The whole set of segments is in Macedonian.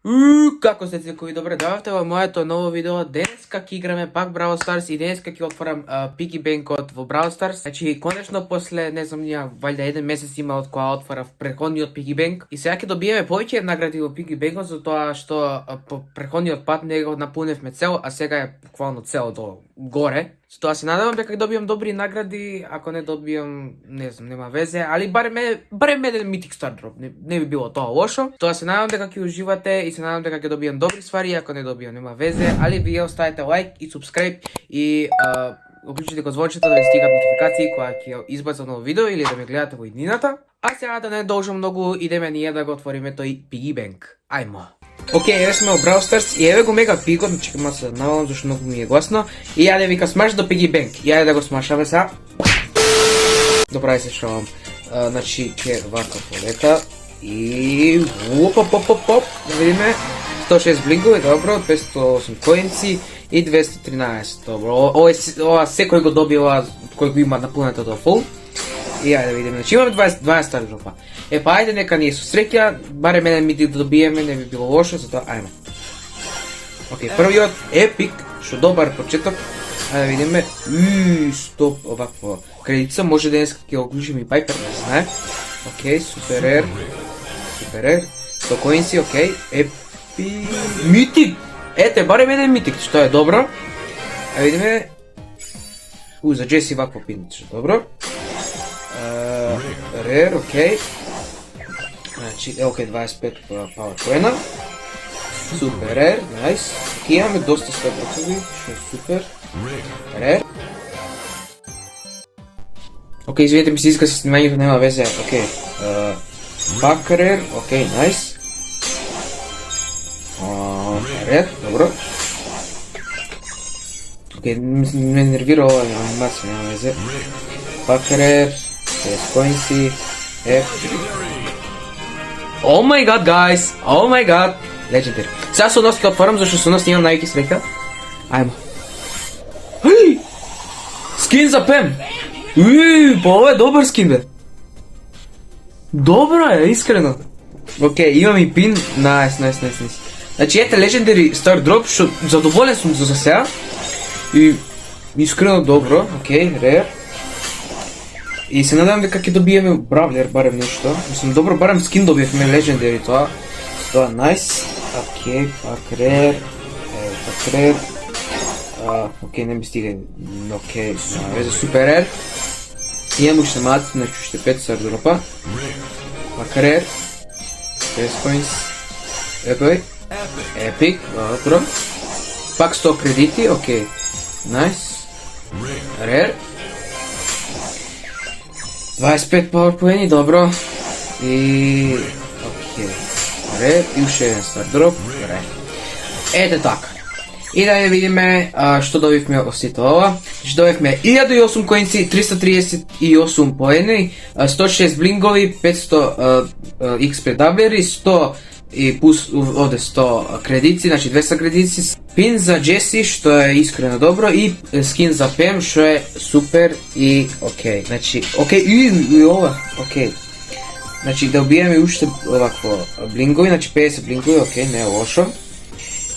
Како сте секои добре дојавте во моето ново видео. Денеска ќе играме пак Brawl Stars и денеска ќе отворам Piggy Bank-от во Brawl Stars. Значи, конечно после, не знам, валјда еден месец има од кога отворав претходниот Piggy Bank. И сега ќе добиеме повеќе награди во Piggy Bank-от, затоа што по претходниот пат не го напуневме цел, а сега е буквално цел до горе. Затоа се надевам дека ќе добијам добри награди, ако не добијам, не знам, нема везе, али барем еден Mythic Star Drop, не би било тоа лошо. Тоа се надевам дека ќе уживате и се надевам дека ќе добијам добри ствари, ако не добијам нема везе, али вие оставете лайк и subscribe и уклучите го звончето да ви стигат нотификации кога ќе избацам ново видео или да ме гледате во иднината. А сега да не должам многу, идеме ние да го отвориме тој Piggy Bank. Ајмо. Океј, еве сме во Brawl Stars и еве го мега пигот, чекам се да навалам зашто многу ми е гласно. И јаде вика смаш до Piggy Bank. Јаде да го смашаме сега. Добра се шалам. Значи ќе вака полета и оп. Да видиме. 106 блинкови, добро, 508 коинци и 213. Добро. Ова секој го добива кој го има напунето до фул. И ајде да видиме. Значи имаме 20 стари дропа. Па ајде нека ние со среќа, барем еден митик да добиеме, не би било лошо, затоа ајме. Океј, првиот епик, што добар почеток. Ајде да видиме. Стоп, овакво. Кредица може денес ќе го уклучим и Пайпер, не знае. Океј, супер ер. 100 коинси, океј. Епи... Митик! Ете, барем еден митик, што е добро. Ајде видиме. За Джеси вакво пин, што добро. Рер, окей. Значи, окей, 25 power coin-а. Супер рер, найс. Окей, имаме доста стъпъцови, што е супер. Рер. Окей, извинете ми се иска със снимањето, нема везе. Окей. Пак рер, окей, найс. Рер, добро. Окей, ме нервира ова анимација, нема везе. Пак рер. 6 коинси. Oh my god, guys! Oh my god! Legendary. Сега со нос ќе отворам, зашто со нос имам најки среќа. Ајмо. Скин за Пем! Па ова е добар скин, бе. Добра е, искрено. Океј, имам и пин. Найс. Значи, ете Legendary Star Drop, што задоволен сум за сега. И искрено добро. Океј, рер. И се надевам дека ќе добиеме Бравлер, барем нешто. Мислам, добро, барем скин добиевме Legendary тоа. Тоа найс. Океј, пак рер. Океј, не ми стига. Океј, везе супер рер. Имам уште мат, значи уште 5 стар дропа. Пак рер. 5 коинс. Епик, добро. Пак 100 кредити, океј. Найс. Рер. 25 PowerPoint, добро. И... окей. Ред, и уште еден стар дроп. Ред. Ете така. И да видиме што добивме од сите ова. Што добивме 1008 коинци, 338 поени, 106 блингови, 500 XP даблери, 100 и плюс оде 100 кредици, значи 200 кредици. Пин за Джеси, што е искрено добро, и скин за Пем, што е супер и окей. Значи, окей, и ова, окей. Значи, да убиеме уште овакво блингови, значи 50 блингови, окей, не е лошо.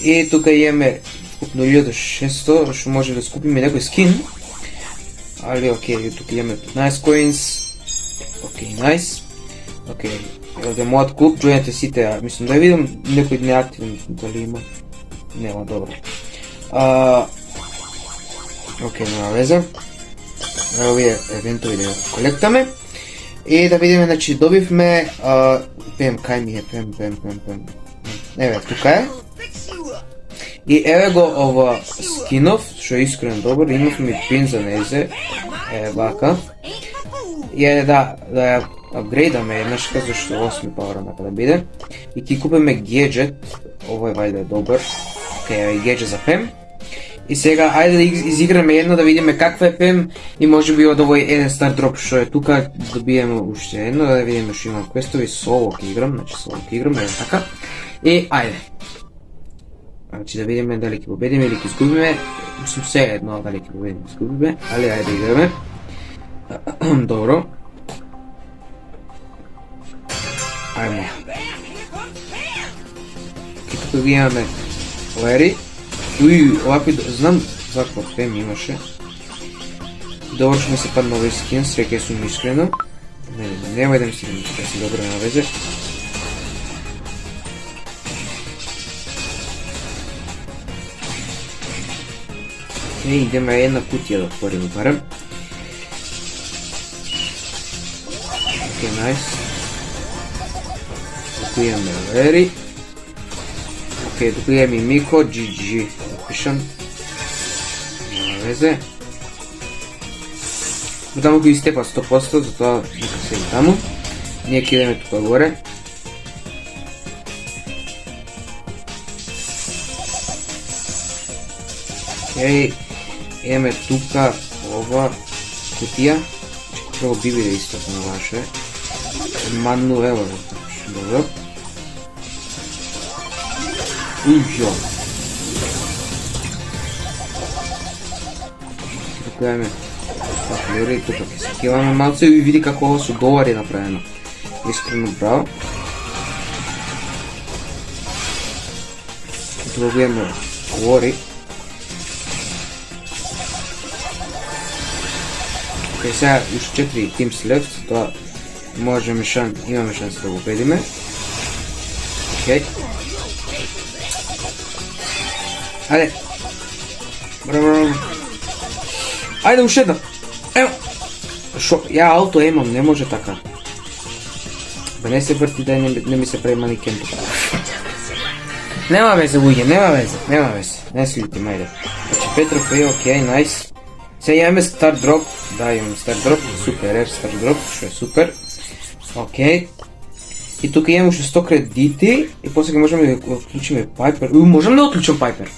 И тука имаме скупно 1600, што може да скупиме некој скин. Али, окей, тука имаме 15 коинс. Окей, найс. Окей, да мојот клуб, джоинете сите, мислам да видам некој неактивен, дали има. Нема, добро. Окей, нема веза. Овие евентови да ја колектаме. И да видиме, значи, добивме... Пем, кај ми е, Пем. Еве, тука е. И еве го ова скинов, што е искрено добро, имавме пин за незе. Еве, вака. И еве да ја апгрейдаме еднашка, зашто 8 паура нека да биде. И ќе купиме геджет, овој вајде е добар. Океј, геджет за Пем. И сега, ајде да изиграме едно, да видиме каква е Пем и може би од овој еден стар дроп што е тука, добиеме уште едно, да видиме што имам квестови, соло ќе играм, значи соло ќе играм, еден така. И ајде. Значи да видиме дали ќе победиме или ќе изгубиме, мислам се едно дали ќе победиме или изгубиме, али ајде да играме. Добро. Ајмо. тук ги имаме Лери. Овакви, знам каква тема имаше. Добро што ми се падна овој скин, среќа сум искрено. Нема да ми стигнем, да си добро на везе. Идеме една кутија да отворим барем. Окей, найс. Туку имаме Лери. Окей, туку имаме Мико, GG. Пишам. Нема везе. Но таму го истепа 100%, затоа нека се и таму. Ние кидеме тука горе. Окей. Имаме тука ова кутија. Прво биби да истопно ваше. Мануела. Добро. Ујо. Тука имаме паклери, тука ќе се киваме малце и види како ова со долари направено. Искрено браво. Тука го имаме лори. Окей, сега уште 4 teams left, тоа имаме шанс да го победиме. Окей. Ајде. Браво. Ајде уште една. Ево. Шо, ја ауто имам, не може така. Бе не се врти да не ми се прави маникен тука. Нема везе, луѓе, нема везе. Не се лютим, ајде. Значи 5 трофеи, окей, најс. Сега имаме стар дроп, да имаме стар дроп, супер стар дроп, што е супер. Окей. И тука имаме уште 100 кредити и после ќе можеме да отклучиме Пайпер. Можам да отклучам Пайпер.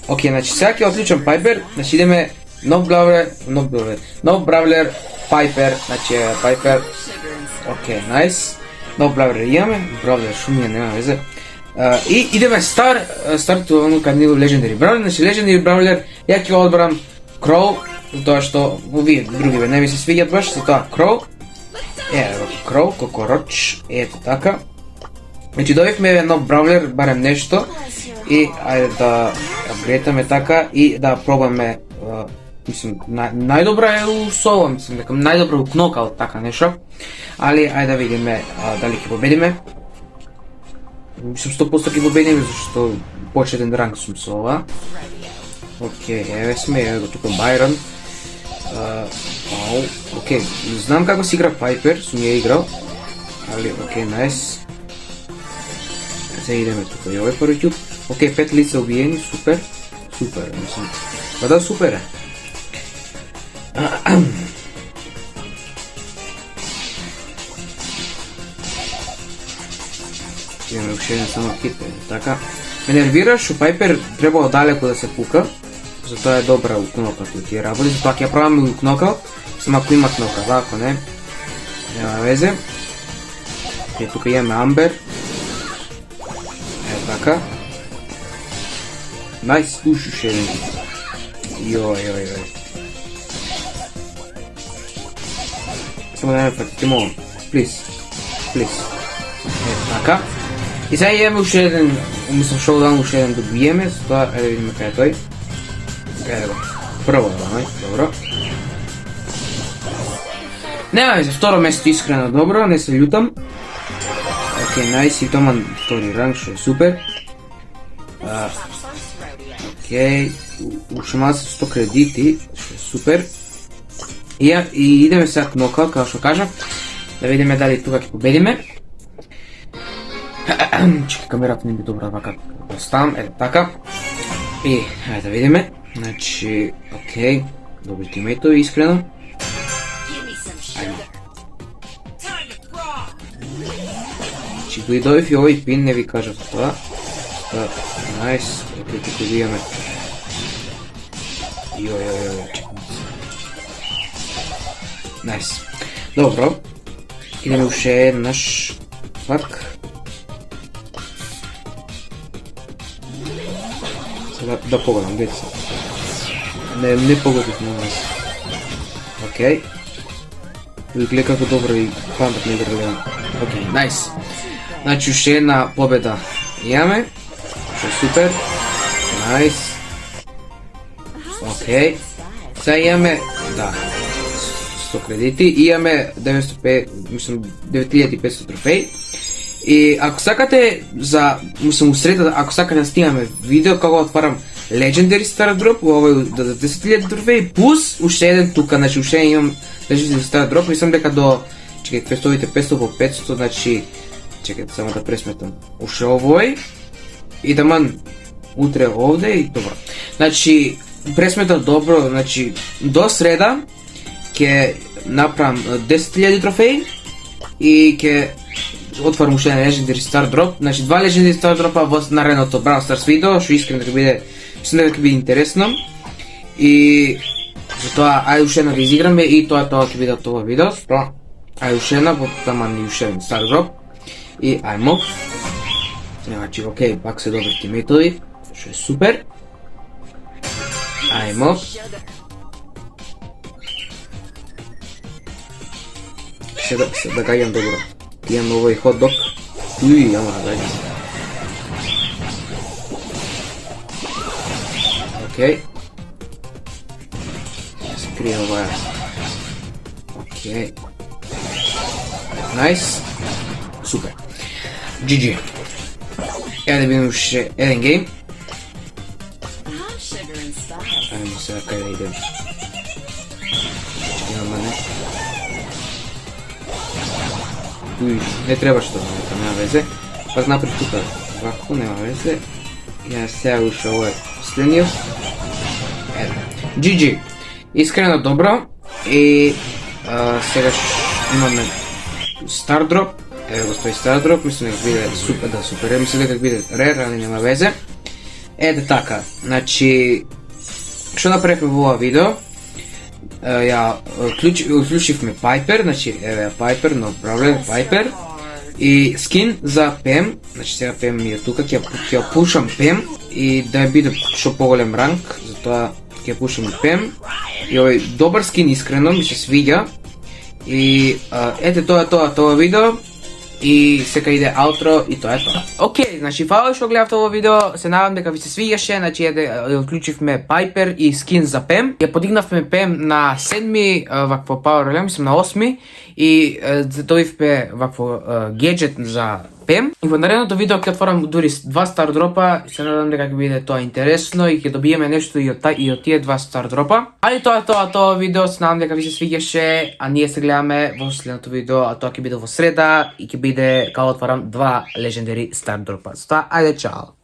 Окей, значи сега ќе отклучам Пайпер, значи идеме нов бравлер, Пайпер, значи Пайпер. Окей, најс. Нов бравлер имаме, бравлер шумија, нема везе. И идеме стартуваме оно кај него легендари бравлер, значи легендари бравлер, ја ќе одбрам Кроу, затоа што овие другиве не ми се свиѓат баш, затоа Кроу. Кроу, Кокороч, ето така. Значи добивме нов бравлер, барем нешто, и ајде да апгрейтаме така и да пробаме, мислам, најдобра е у соло, мислам, дека најдобра у кнокаут, така нешто. Али ајде да видиме дали ќе победиме. Мислам 100% ќе победиме, зашто почетен ранг сум со ова. Окей, еве сме, еве го тука Байрон. Окей, знам како се игра Пайпер, сум ја играл. Али, окей, најс. Сега идеме тука и овој први кјуб. Окей, 5 лица убиени, супер. Супер, мислам. Па да, супер е. Имаме уште еден само хит, така. Ме нервира што Пайпер требало далеко да се пука. Затоа е добра у кнокаут у тие работи, затоа ќе ја пробаме у кнокаут, само ако има кнокаут, ако не, нема везе. И тука имаме Амбер. Така. Најс, уште еден. Јој. Само да не фатите, молам. Плиз. Така. И сега имаме уште еден, мислам шоудаун уште еден да биеме, затоа да видиме кај е тој. Ево, прво даваме, добро. Нема везе, второ место искрено добро, не се љутам. Окей, најс, и томан втори ранг, што е супер. Окей, уште малце 100 кредити, што е супер. И идеме сега кнокаут, како што кажав, да видиме дали тука ќе победиме. Чекай, камерата не би добра вака да ставам, ето така. И, ајде да видиме. Значи, окей, добри тимејтови, искрено. Ајде. Значи, го и добив и овој пин, не ви кажав тоа. Најс, окей, туку ви имаме. Јој, чекам се. Најс. Добро. Идеме уште еднаш. Пак. Да погодам, деца. Не погодив на нас. Окей. Гледа како добро и памет не гледам. Окей, најс. Значи уште една победа имаме. што е супер. Nice. Океј. Сега имаме, да, 100 кредити и имаме 9500 трофеи. И ако сакате у среда, ако сакате да снимаме видео како отварам Legendary Star Drop, овој до 10.000 трофеи, плюс уште еден тука, значи уште имам Legendary Star Drop, мислам дека до, чекај, квестовите 500 по 500, значи, чекајте само да пресметам, уште овој, и таман утре овде и добро. Значи, пресметав добро, значи, до среда ќе направам 10.000 трофеи и ќе отварам уште еден Legendary Star Drop, значи 2 Legendary Star Dropа во наредното Brawl Stars видео, што искрено дека биде, мислам дека ќе биде интересно. И затоа ајде уште едно да изиграме и тоа ќе биде од ова видео. Ајде уште една, во таман и уште еден Star Drop. И ајмо. Значи, окей, пак се добри тимейтови, што е супер. Ајмо. Сега да гаѓам добро. Имам овој хот-дог. Уи, ама да гаѓам. Океј. Скрија оваа. Океј. Најс. Супер. GG. Ја да видим уште еден гейм. Ајмо сега кај да идем. Чекаме не. Уи, не треба што, нема везе. Пак напред тука, вако, нема везе. Ја сега уште овој последниот. Ето. GG. Искрено добро. И сега имаме Star Drop. Еве го стои Star Drop, мислам дека биде супер, да супер, мислам дека биде rare, али нема везе. Ете така, значи, што направивме во ова видео? Ја уклучивме Piper, значи еве Piper, no problem, Piper. И скин за Pam, значи сега Pam ми е тука, ќе пушам Pam и да биде што поголем ранг, затоа ќе пушам и Pam. И овој добар скин искрено ми се свиѓа. И ете тоа видео. И сега иде аутро и тоа е тоа. Океј, значи фала што гледавте ово видео, се надам дека ви се свиѓаше, значи ја вклучивме Piper и скин за Pam. Ја подигнавме Pam на 7-ми вакво Power Level, мислам на 8-ми и добивме вакво гаджет за Pam. И во наредното видео ќе отворам дури 2 Star Dropа, се надам дека ќе биде тоа интересно и ќе добиеме нешто и од тие 2 Star Dropа. Али тоа е тоа видео, се надам дека ви се свиѓаше, а ние се гледаме во следното видео, а тоа ќе биде во среда и ќе биде кога отварам 2 Legendary Star Dropа. Затоа, ајде чао!